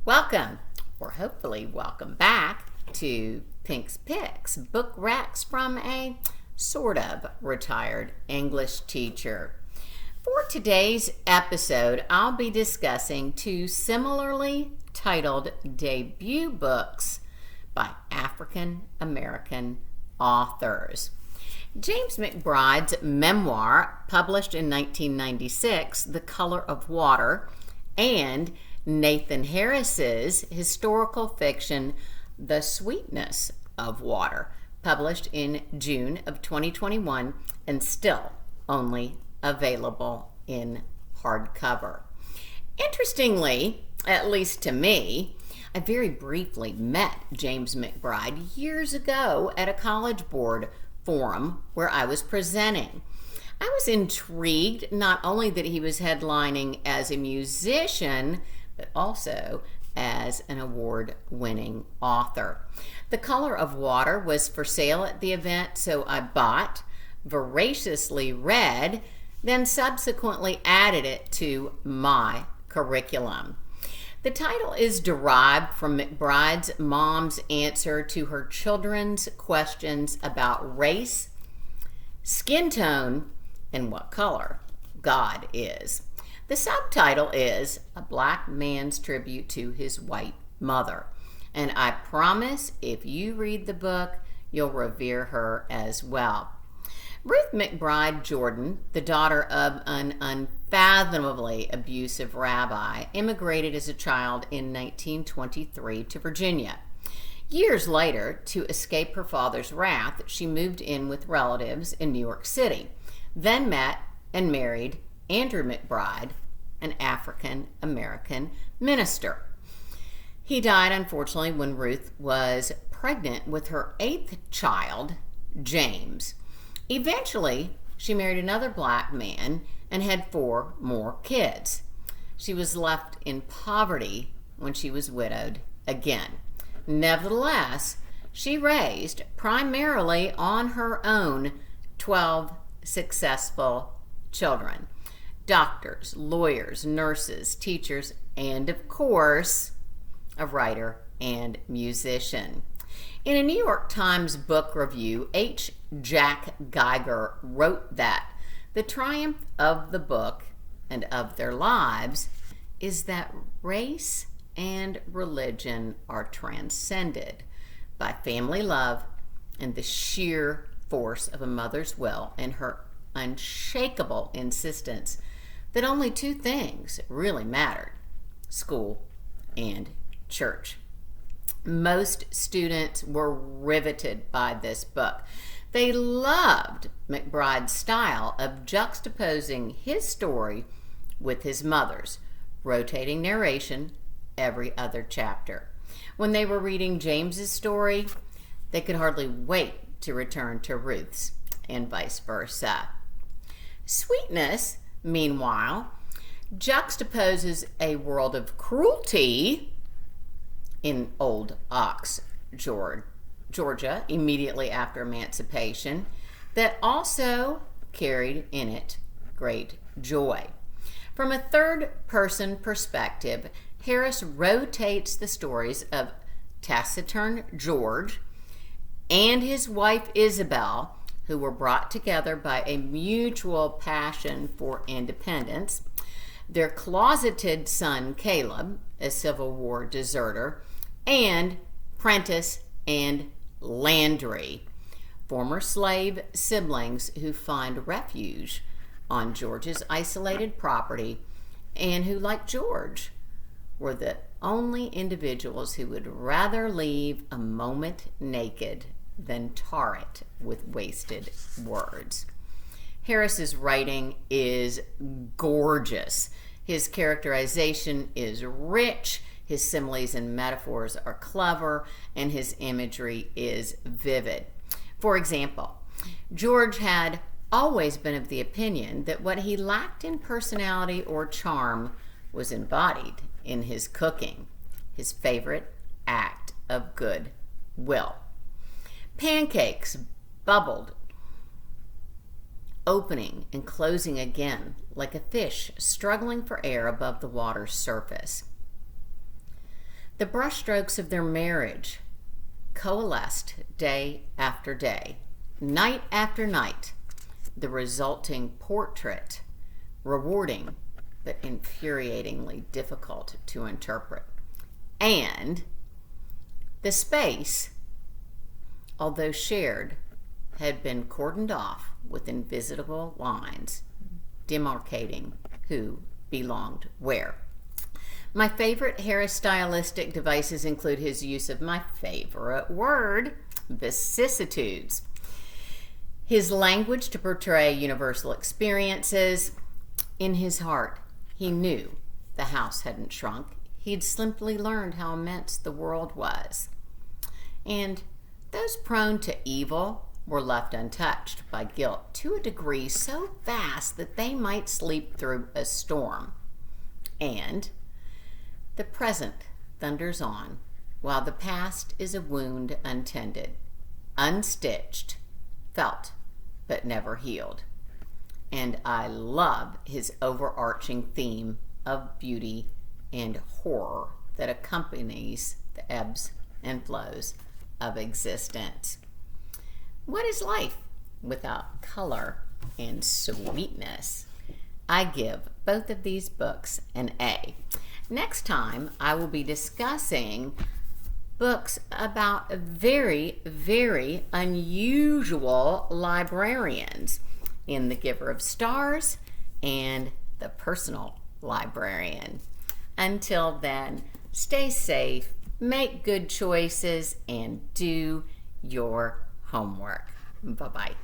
Welcome, or hopefully welcome back to Pink's Picks, book racks from a sort of retired English teacher. For today's episode, I'll be discussing two similarly titled debut books by African American authors. James McBride's memoir, published in 1996, The Color of Water, and Nathan Harris's historical fiction, The Sweetness of Water, published in June of 2021 and still only available in hardcover. Interestingly, at least to me, I very briefly met James McBride years ago at a College Board forum where I was presenting. I was intrigued not only that he was headlining as a musician, but also as an award-winning author. The Color of Water was for sale at the event, so I bought, voraciously read, then subsequently added it to my curriculum. The title is derived from McBride's mom's answer to her children's questions about race, skin tone, and what color God is. The subtitle is A Black Man's Tribute to His White Mother. And I promise if you read the book, you'll revere her as well. Ruth McBride Jordan, the daughter of an unfathomably abusive rabbi, immigrated as a child in 1923 to Virginia. Years later, to escape her father's wrath, she moved in with relatives in New York City, then met and married Andrew McBride, an African American minister. He died, unfortunately, when Ruth was pregnant with her 8th child, James. Eventually, she married another black man and had 4 more kids. She was left in poverty when she was widowed again. Nevertheless, she raised, primarily on her own, 12 successful children. Doctors, lawyers, nurses, teachers, and of course, a writer and musician. In a New York Times book review, H. Jack Geiger wrote that the triumph of the book and of their lives is that race and religion are transcended by family love and the sheer force of a mother's will and her unshakable insistence that only 2 things really mattered: school and church. Most students were riveted by this book. They loved McBride's style of juxtaposing his story with his mother's, rotating narration every other chapter. When they were reading James's story, they could hardly wait to return to Ruth's, and vice versa. Sweetness, meanwhile, juxtaposes a world of cruelty in Old Ox, Georgia, immediately after emancipation, that also carried in it great joy. From a third-person perspective, Harris rotates the stories of taciturn George and his wife Isabel, who were brought together by a mutual passion for independence, their closeted son Caleb, a Civil War deserter, and Prentice and Landry, former slave siblings who find refuge on George's isolated property and who, like George, were the only individuals who would rather leave a moment naked than tar it with wasted words. Harris's writing is gorgeous. His characterization is rich, his similes and metaphors are clever, and his imagery is vivid. For example, George had always been of the opinion that what he lacked in personality or charm was embodied in his cooking, his favorite act of good will. Pancakes bubbled, opening and closing again like a fish struggling for air above the water's surface. The brushstrokes of their marriage coalesced day after day, night after night. The resulting portrait, rewarding but infuriatingly difficult to interpret. And the space, although shared, had been cordoned off with invisible lines demarcating who belonged where. My favorite hairstylistic devices include his use of my favorite word, vicissitudes. His language to portray universal experiences. In his heart, he knew the house hadn't shrunk. He'd simply learned how immense the world was. And those prone to evil were left untouched by guilt to a degree so vast that they might sleep through a storm. And the present thunders on, while the past is a wound untended, unstitched, felt, but never healed. And I love his overarching theme of beauty and horror that accompanies the ebbs and flows of existence. What is life without color and sweetness? I give both of these books an A. Next time, I will be discussing books about very, very unusual librarians in The Giver of Stars and The Personal Librarian. Until then, stay safe, make good choices, and do your homework. Bye-bye.